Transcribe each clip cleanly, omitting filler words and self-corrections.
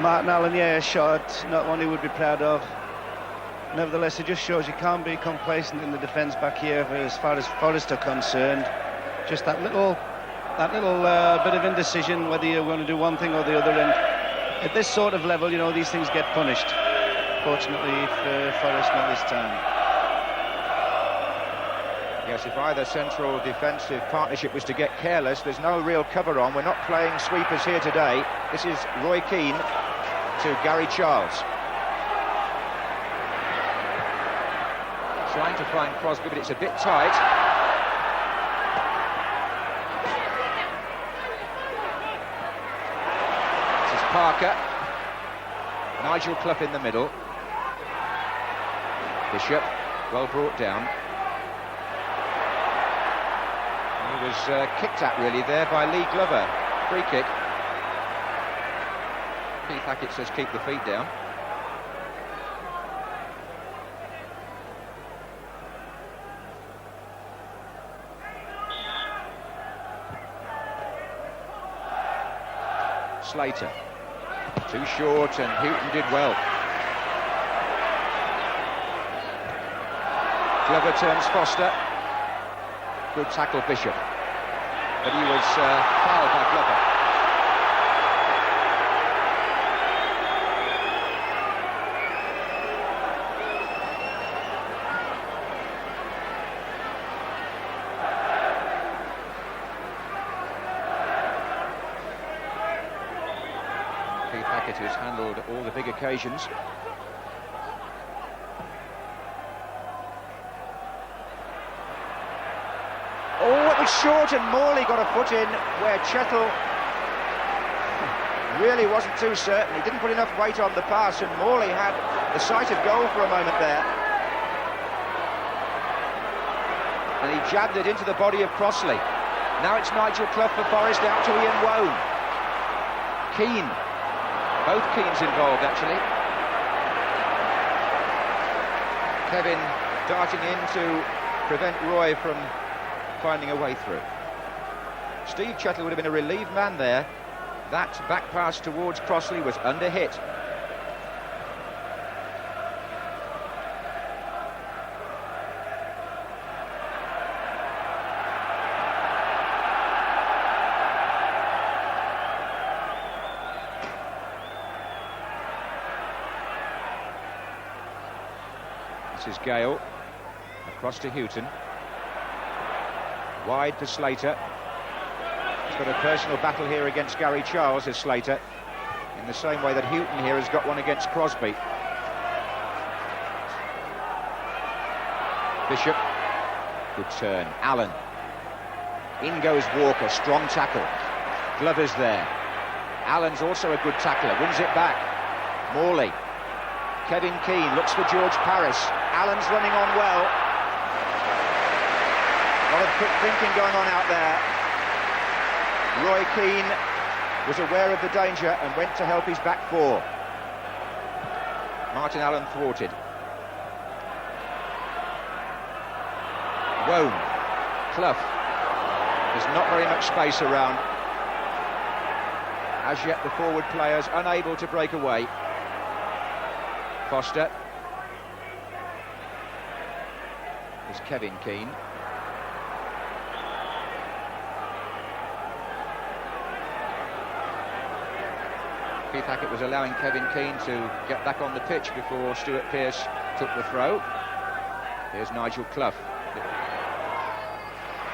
Martin Allen, yeah, a shot, not one he would be proud of. Nevertheless, it just shows you can't be complacent in the defence back here as far as Forest are concerned. Just that little bit of indecision whether you're going to do one thing or the other, and at this sort of level, you know, these things get punished. Fortunately for Forest, not this time. Yes, if either central defensive partnership was to get careless, there's no real cover on. We're not playing sweepers here today. This is Roy Keane to Gary Charles. Trying to find Crosby, but it's a bit tight. This is Parker. Nigel Clough in the middle. Bishop, well brought down. He was kicked at really there by Lee Glover. Free kick. Keith Hackett says keep the feet down. Slater, too short, and Houghton did well. Glover turns Foster. Good tackle, Bishop, but he was fouled by Glover. Keith Hackett, who's handled all the big occasions. Oh, it was short, and Morley got a foot in where Chettle really wasn't too certain. He didn't put enough weight on the pass, and Morley had the sight of goal for a moment there. And he jabbed it into the body of Crossley. Now it's Nigel Clough for Forest, out to Ian Wone. Keane. Both Keanes involved, actually. Kevin darting in to prevent Roy from finding a way through. Steve Chettle would have been a relieved man there. That back pass towards Crossley was under hit. This is Gale, across to Houghton. Wide for Slater. He's got a personal battle here against Gary Charles, as Slater, in the same way that Houghton here has got one against Crosby. Bishop, good turn. Allen. In goes Walker, strong tackle. Glover's there. Allen's also a good tackler, wins it back. Morley. Kevin Keane looks for George Parris. Allen's running on well. A lot of quick thinking going on out there. Roy Keane was aware of the danger and went to help his back four. Martin Allen thwarted. Wone. Clough. There's not very much space around. As yet the forward players unable to break away. Foster. Is Kevin Keane. Keith Hackett was allowing Kevin Keane to get back on the pitch before Stuart Pearce took the throw. Here's Nigel Clough.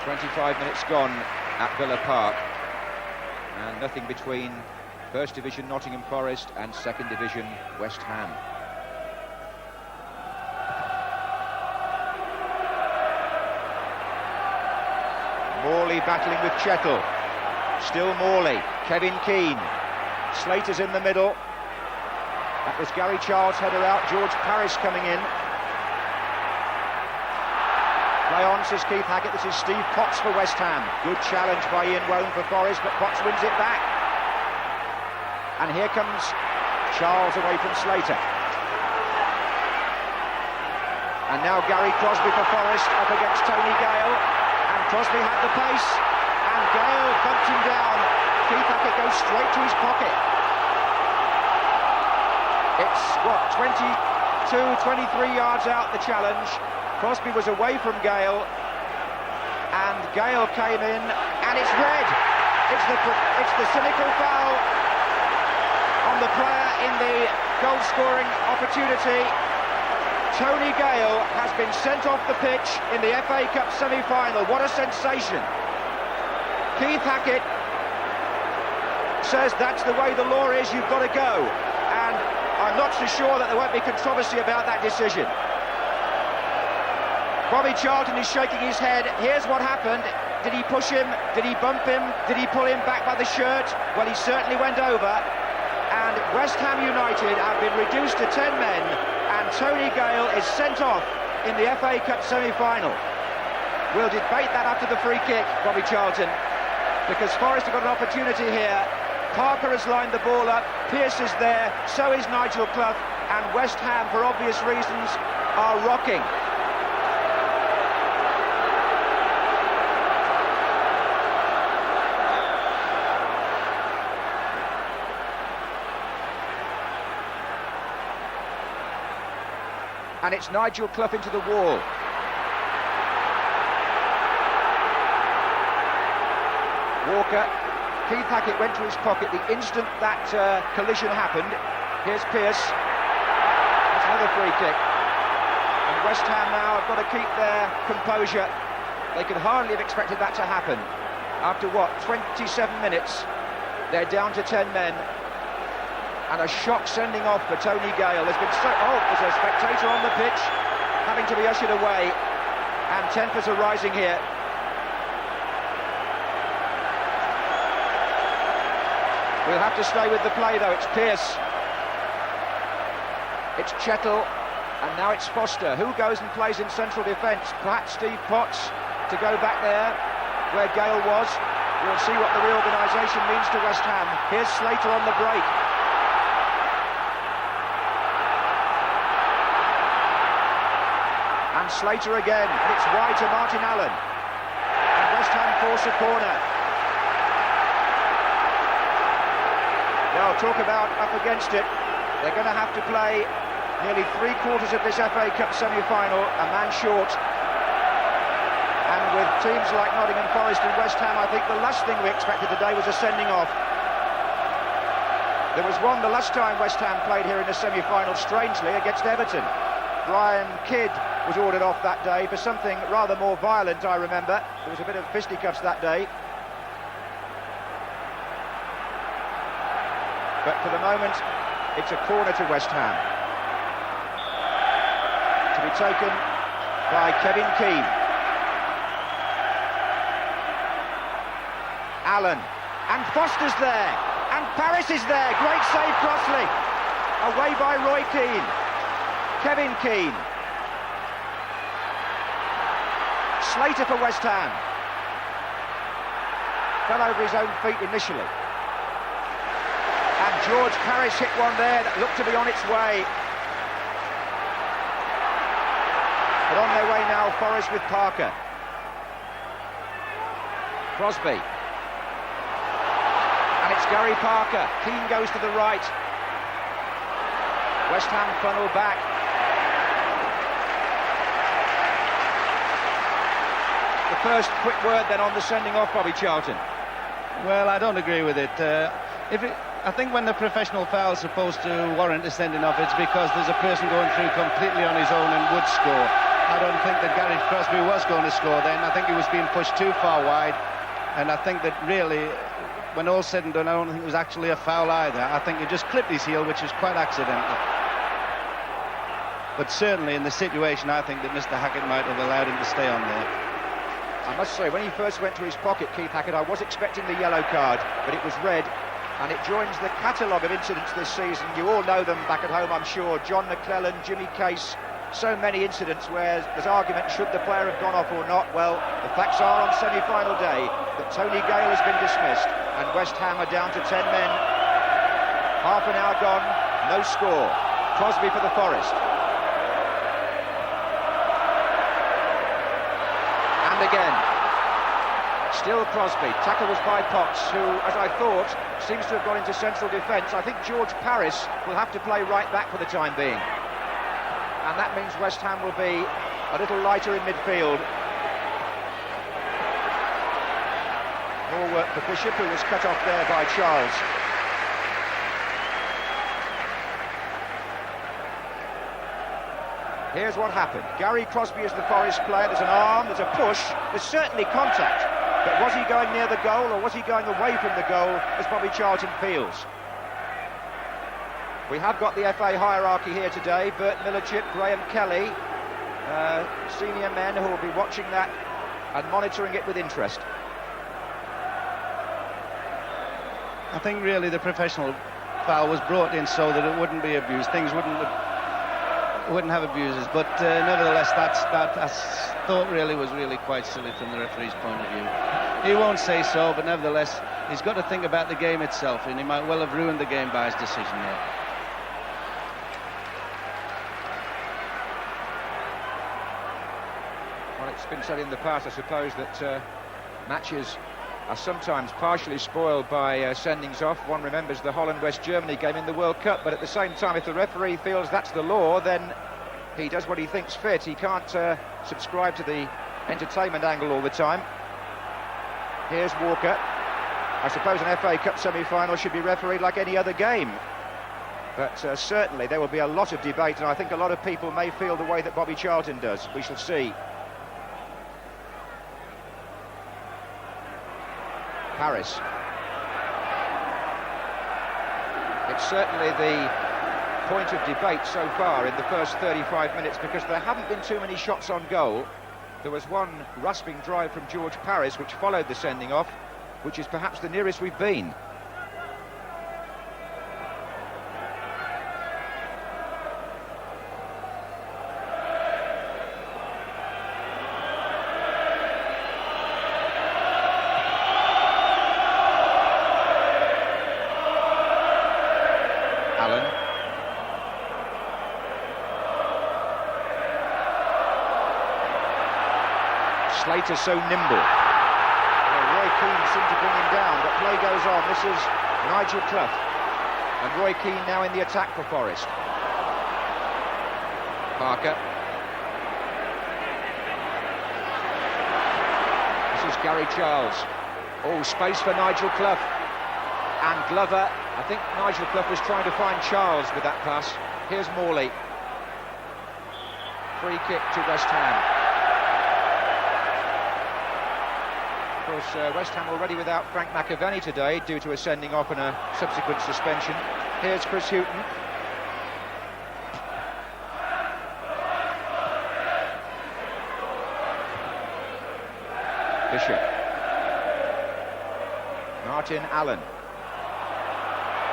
25 minutes gone at Villa Park, and nothing between First Division Nottingham Forest and Second Division West Ham. Morley battling with Chettle. Still Morley. Kevin Keane. Slater's in the middle. That was Gary Charles' header out. George Parris coming in. Play on, says Keith Hackett. This is Steve Potts for West Ham. Good challenge by Ian Wone for Forest, but Potts wins it back. And here comes Charles away from Slater. And now Gary Crosby for Forest up against Tony Gale. And Crosby had the pace. And Gale bumped him down. Keith Hackett goes straight to his pocket. It's, what, 23 yards out the challenge. Crosby was away from Gale, and Gale came in, and it's red. It's the cynical foul on the player in the goal-scoring opportunity. Tony Gale has been sent off the pitch in the FA Cup semi-final. What a sensation. Keith Hackett says that's the way the law is, you've got to go. And I'm not so sure that there won't be controversy about that decision. Bobby Charlton is shaking his head. Here's what happened. Did he push him? Did he bump him? Did he pull him back by the shirt? Well, he certainly went over. And West Ham United have been reduced to 10 men, and Tony Gale is sent off in the FA Cup semi-final. We'll debate that after the free kick, Bobby Charlton, because Forest have got an opportunity here. Parker has lined the ball up, Pearce is there, so is Nigel Clough, and West Ham, for obvious reasons, are rocking. And it's Nigel Clough into the wall. Walker, Keith Hackett went to his pocket the instant that collision happened. Here's Pearce. That's another free kick. And West Ham now have got to keep their composure. They could hardly have expected that to happen. After what, 27 minutes, they're down to 10 men. And a shock sending off for Tony Gale. There's a spectator on the pitch, having to be ushered away, and tempers are rising here. We'll have to stay with the play, though. It's Pearce. It's Chettle, and now it's Foster. Who goes and plays in central defence? Perhaps Steve Potts to go back there where Gale was. We'll see what the reorganisation means to West Ham. Here's Slater on the break. And Slater again, and it's wide to Martin Allen. And West Ham force a corner. Well, talk about up against it. They're going to have to play nearly three-quarters of this FA Cup semi-final, a man short. And with teams like Nottingham Forest and West Ham, I think the last thing we expected today was a sending off. There was one the last time West Ham played here in the semi-final, strangely, against Everton. Brian Kidd was ordered off that day for something rather more violent, I remember. There was a bit of fisticuffs that day. But for the moment, it's a corner to West Ham. To be taken by Kevin Keane. Allen. And Foster's there. And Paris is there. Great save, Crossley. Away by Roy Keane. Kevin Keane. Slater for West Ham. Fell over his own feet initially. And George Parrish hit one there that looked to be on its way. But on their way now, Forest with Parker. Crosby. And it's Gary Parker. Keane goes to the right. West Ham funnel back. The first quick word then on the sending off, Bobby Charlton. Well, I don't agree with it. I think when the professional foul is supposed to warrant a sending off, it's because there's a person going through completely on his own and would score. I don't think that Gareth Crosby was going to score then. I think he was being pushed too far wide, and I think that really, when all's said and done, I don't think it was actually a foul either. I think he just clipped his heel, which was quite accidental. But certainly in the situation, I think that Mr. Hackett might have allowed him to stay on there. I must say, when he first went to his pocket, Keith Hackett, I was expecting the yellow card, but it was red. And it joins the catalogue of incidents this season. You all know them back at home, I'm sure. John McClellan, Jimmy Case, so many incidents where there's argument, should the player have gone off or not? Well, the facts are on semi-final day that Tony Gale has been dismissed and West Ham are down to 10 men. Half an hour gone, no score. Crosby for the Forest. And again, Still Crosby. Tackle was by Potts, who, as I thought, seems to have gone into central defence. I think George Paris will have to play right back for the time being. And that means West Ham will be a little lighter in midfield. More work for Bishop, who was cut off there by Charles. Here's what happened. Gary Crosby is the Forest player. There's an arm, there's a push, there's certainly contact. But was he going near the goal or was he going away from the goal, as Bobby Charlton feels? We have got the FA hierarchy here today. Bert Millerchip, Graham Kelly, senior men who will be watching that and monitoring it with interest. I think really the professional foul was brought in so that it wouldn't be abused. Things wouldn't have abuses, but nevertheless that I thought really was really quite silly from the referee's point of view. He won't say so, but nevertheless he's got to think about the game itself, and he might well have ruined the game by his decision there. Well, it's been said in the past, I suppose, that matches are sometimes partially spoiled by sendings off. One remembers the Holland-West Germany game in the World Cup, but at the same time, if the referee feels that's the law, then he does what he thinks fit. He can't subscribe to the entertainment angle all the time. Here's Walker. I suppose an FA Cup semi-final should be refereed like any other game. But certainly there will be a lot of debate, and I think a lot of people may feel the way that Bobby Charlton does. We shall see. Paris. It's certainly the point of debate so far in the first 35 minutes, because there haven't been too many shots on goal. There was one rasping drive from George Paris which followed the sending off, which is perhaps the nearest we've been. Slater's so nimble. Well, Roy Keane seemed to bring him down, but play goes on. This is Nigel Clough, and Roy Keane now in the attack for Forest. Parker. This is Gary Charles. Oh, space for Nigel Clough. And Glover. I think Nigel Clough was trying to find Charles with that pass. Here's Morley. Free kick to West Ham. Of course, West Ham already without Frank McAvenny today due to a sending off and a subsequent suspension. Here's Chris Hughton. Bishop. Martin Allen.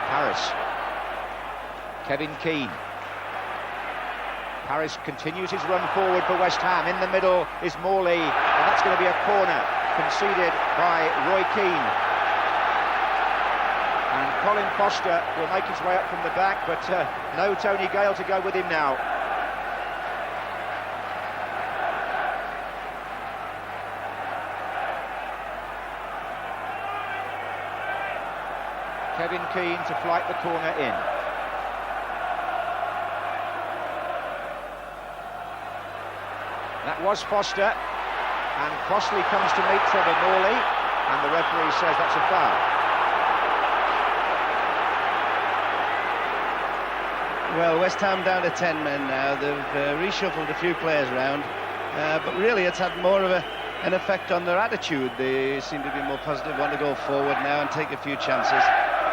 Paris. Kevin Keane. Paris continues his run forward for West Ham. In the middle is Morley, and that's going to be a corner conceded by Roy Keane. And Colin Foster will make his way up from the back, but no Tony Gale to go with him now. Kevin Keane to flight the corner in. That was Foster, and Crossley comes to meet Trevor Morley, and the referee says that's a foul. Well, West Ham down to 10 men now. They've reshuffled a few players around, but really it's had more of an effect on their attitude. They seem to be more positive, want to go forward now and take a few chances.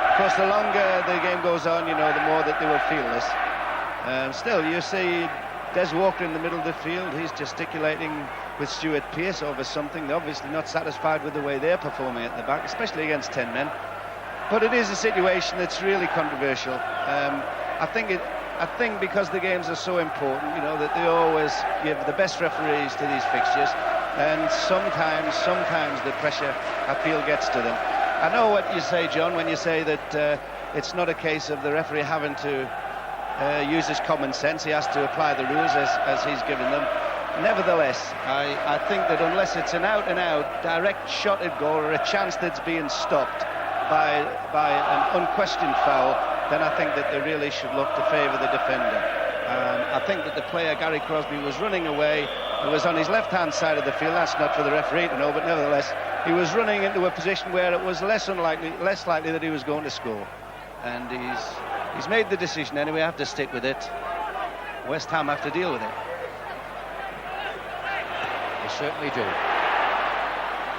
Of course, the longer the game goes on, you know, the more that they will feel this. Still, you see Des Walker in the middle of the field. He's gesticulating with Stuart Pearce over something. They're obviously not satisfied with the way they're performing at the back, especially against 10 men. But it is a situation that's really controversial. I think because the games are so important, you know, that they always give the best referees to these fixtures, and sometimes the pressure, I feel, gets to them. I know what you say, John, when you say that it's not a case of the referee having to use his common sense. He has to apply the rules as he's given them. Nevertheless, I think that unless it's an out-and-out direct shot at goal or a chance that's being stopped by an unquestioned foul, then I think that they really should look to favour the defender. I think that the player, Gary Crosby, was running away. It was on his left-hand side of the field. That's not for the referee to know, but nevertheless, he was running into a position where it was less likely that he was going to score. And he's made the decision anyway. I have to stick with it. West Ham have to deal with it. They certainly do.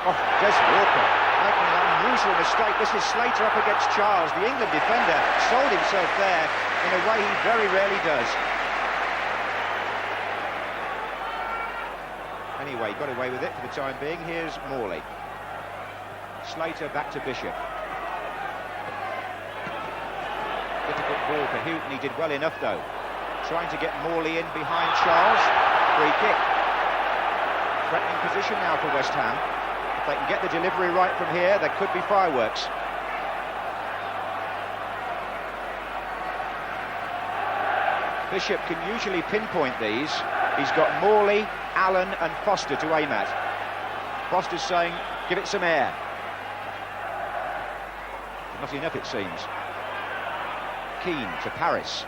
Oh, Des Walker making an unusual mistake. This is Slater up against Charles. The England defender sold himself there in a way he very rarely does. Anyway, got away with it for the time being. Here's Morley. Slater back to Bishop. Difficult ball for Houghton. He did well enough though. Trying to get Morley in behind Charles. Free kick. Threatening position now for West Ham. If they can get the delivery right from here, there could be fireworks. Bishop can usually pinpoint these. He's got Morley, Allen and Foster to aim at. Foster's saying, give it some air. Not enough, it seems. Keane to Paris.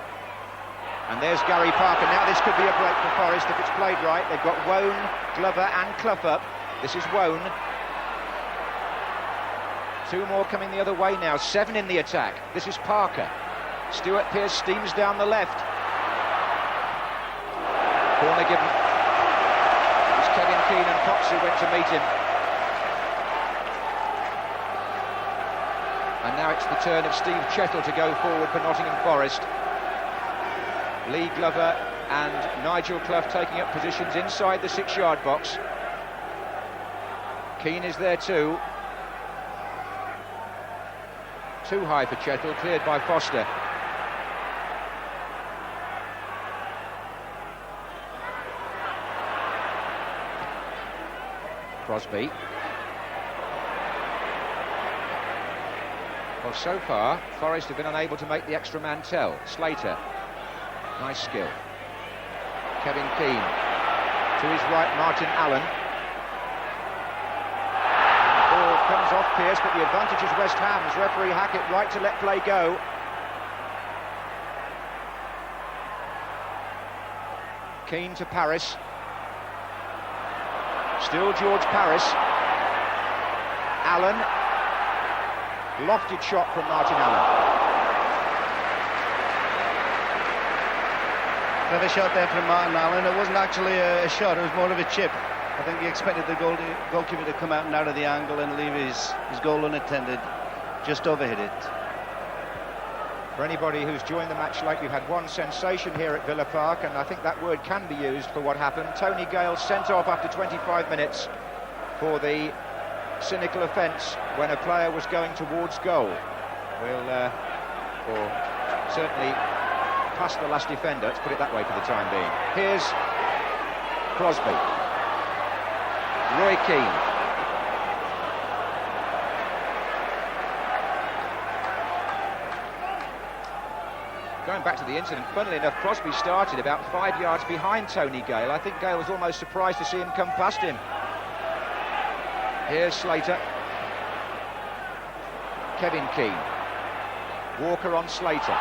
And there's Gary Parker. Now this could be a break for Forest if it's played right. They've got Wone, Glover and Clough up. This is Wone. Two more coming the other way now. 7 in the attack. This is Parker. Stuart Pearce steams down the left. Corner given. It's Kevin Keane and Potts who went to meet him. And now it's the turn of Steve Chettle to go forward for Nottingham Forest. Lee Glover and Nigel Clough taking up positions inside the 6-yard box. Keane is there too. Too high for Chettle, cleared by Foster. Crosby. Well, so far, Forest have been unable to make the extra man tell. Slater. Nice skill. Kevin Keane. To his right, Martin Allen. And the ball comes off Pearce, but the advantage is West Ham's. Referee Hackett right to let play go. Keane to Paris. Still George Paris. Allen. Lofted shot from Martin Allen. Clever shot there from Martin Allen. It wasn't actually a shot, it was more of a chip. I think he expected the goalkeeper to come out and out of the angle and leave his goal unattended. Just overhit it. For anybody who's joined the match late, we've had one sensation here at Villa Park, and I think that word can be used for what happened. Tony Gale sent off after 25 minutes for the cynical offence when a player was going towards goal. We'll, or certainly past the last defender, let's put it that way for the time being. Here's Crosby. Roy Keane. Going back to the incident, funnily enough, Crosby started about 5 yards behind Tony Gale. I think Gale was almost surprised to see him come past him. Here's Slater. Kevin Keane. Walker on Slater.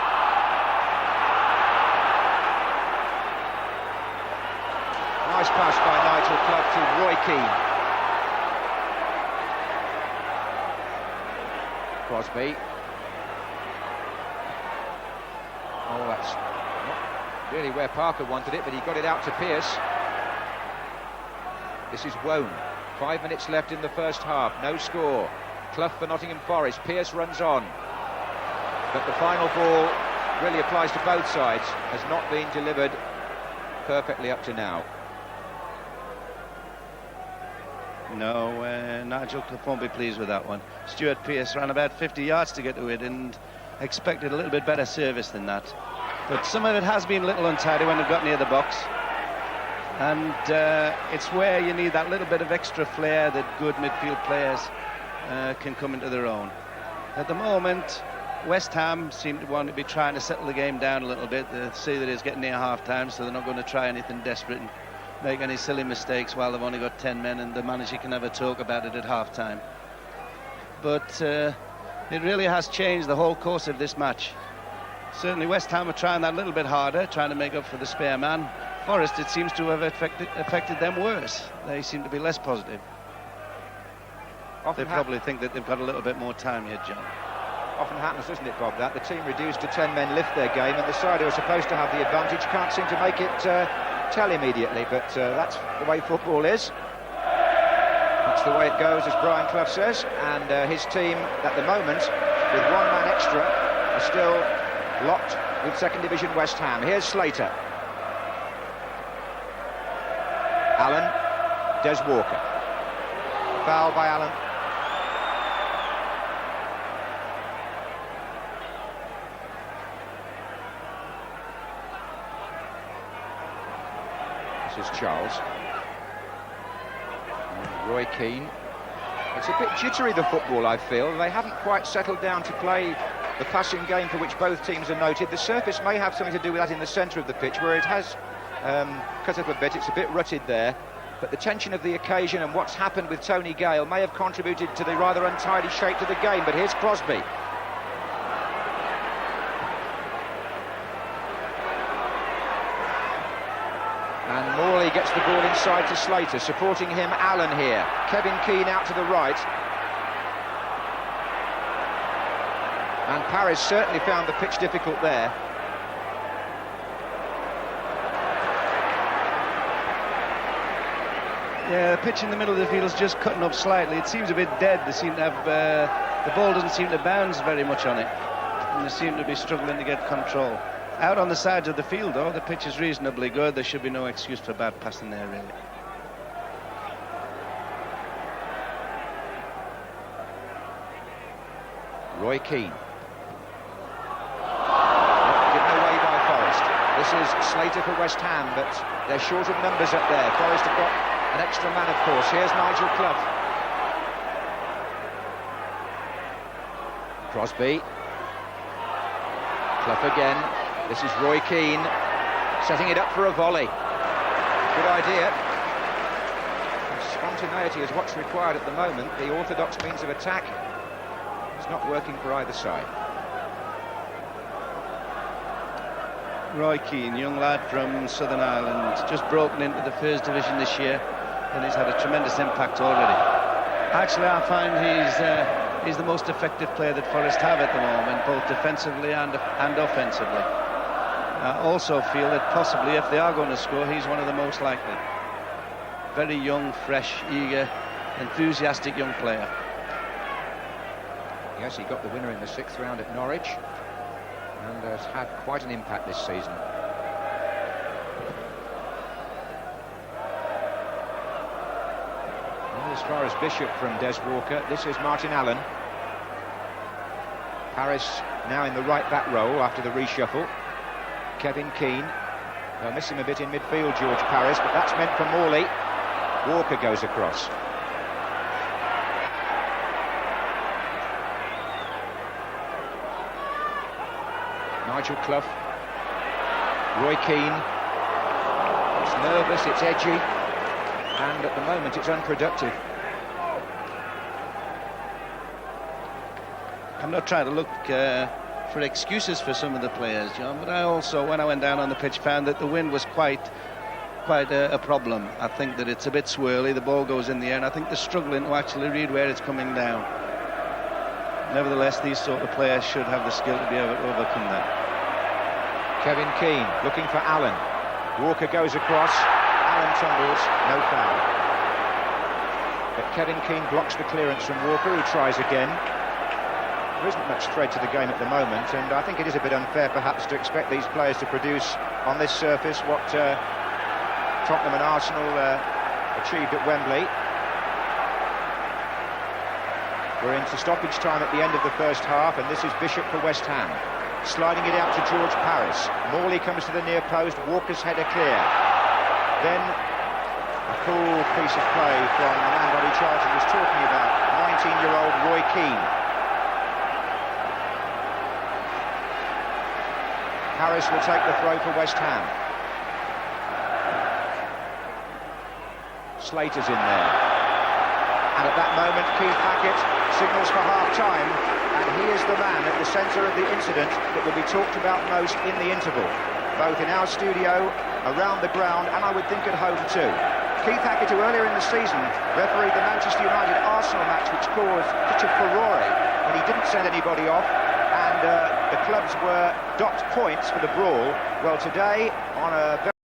Nice pass by Nigel Clough to Roy Keane. Crosby. Oh, that's not really where Parker wanted it, but he got it out to Pearce. This is Wone. 5 minutes left in the first half. No score. Clough for Nottingham Forest. Pearce runs on. But the final ball really applies to both sides. Has not been delivered perfectly up to now. No, Nigel Clough won't be pleased with that one. Stuart Pearce ran about 50 yards to get to it and expected a little bit better service than that. But some of it has been a little untidy when it got near the box. And it's where you need that little bit of extra flair that good midfield players can come into their own. At the moment, West Ham seem to want to be trying to settle the game down a little bit. They see that it's getting near half-time, so they're not going to try anything desperate. And make any silly mistakes while they've only got 10 men and the manager can have a talk about it at half-time. But it really has changed the whole course of this match. Certainly West Ham are trying that a little bit harder, trying to make up for the spare man. Forest, it seems to have affected them worse. They seem to be less positive. They probably think that they've got a little bit more time here, John. Often happens, doesn't it, Bob, that the team reduced to 10 men lift their game, and the side who are supposed to have the advantage can't seem to make it tell immediately, but that's the way football is. That's the way it goes, as Brian Clough says, and his team at the moment, with one man extra, are still locked with second division West Ham. Here's Slater. Allen, Des Walker. Foul by Allen. This is Charles. And Roy Keane. It's a bit jittery, the football, I feel. They haven't quite settled down to play the passing game for which both teams are noted. The surface may have something to do with that in the centre of the pitch, where it has cut up a bit. It's a bit rutted there. But the tension of the occasion and what's happened with Tony Gale may have contributed to the rather untidy shape to the game. But here's Crosby. And Morley gets the ball inside to Slater, supporting him Allen here. Kevin Keane out to the right. And Paris certainly found the pitch difficult there. Yeah, the pitch in the middle of the field is just cutting up slightly. It seems a bit dead. They seem to have the ball doesn't seem to bounce very much on it, and they seem to be struggling to get control. Out on the sides of the field, though, the pitch is reasonably good. There should be no excuse for bad passing there, really. Roy Keane. Given away by Forest. This is Slater for West Ham, but they're short of numbers up there. Forest have got an extra man, of course. Here's Nigel Clough. Crosby. Clough again. This is Roy Keane setting it up for a volley. Good idea. Spontaneity is what's required at the moment. The orthodox means of attack is not working for either side. Roy Keane, young lad from Southern Ireland, just broken into the first division this year, and he's had a tremendous impact already. Actually, I find he's the most effective player that Forest have at the moment, both defensively and offensively. I also feel that possibly if they are going to score, he's one of the most likely. Very young, fresh, eager, enthusiastic young player. Yes, he got the winner in the 6th round at Norwich and has had quite an impact this season. Well, as far as Bishop from Des Walker, this is Martin Allen. Paris now in the right back role after the reshuffle. Kevin Keane. They'll miss him a bit in midfield, George Paris, but that's meant for Morley. Walker goes across. Nigel Clough. Roy Keane. It's nervous, it's edgy, and at the moment it's unproductive. I'm not trying to look for excuses for some of the players, John, but I also, when I went down on the pitch, found that the wind was quite a problem. I think that it's a bit swirly, the ball goes in the air, and I think they're struggling to actually read where it's coming down. Nevertheless, these sort of players should have the skill to be able to overcome that. Kevin Keane looking for Allen. Walker goes across. Allen tumbles, no foul. But Kevin Keane blocks the clearance from Walker, who tries again. There isn't much thread to the game at the moment, and I think it is a bit unfair perhaps to expect these players to produce on this surface what Tottenham and Arsenal achieved at Wembley. We're into stoppage time at the end of the first half, and this is Bishop for West Ham. Sliding it out to George Paris. Morley comes to the near post, Walker's header clear. Then a cool piece of play from the man Bobby Charlton was talking about, 19-year-old Roy Keane. Paris will take the throw for West Ham. Slater's in there. And at that moment, Keith Hackett signals for half-time, and he is the man at the centre of the incident that will be talked about most in the interval, both in our studio, around the ground, and I would think at home too. Keith Hackett, who earlier in the season refereed the Manchester United-Arsenal match, which caused such a furore when he didn't send anybody off, and the clubs were docked points for the brawl. Well, today, on a very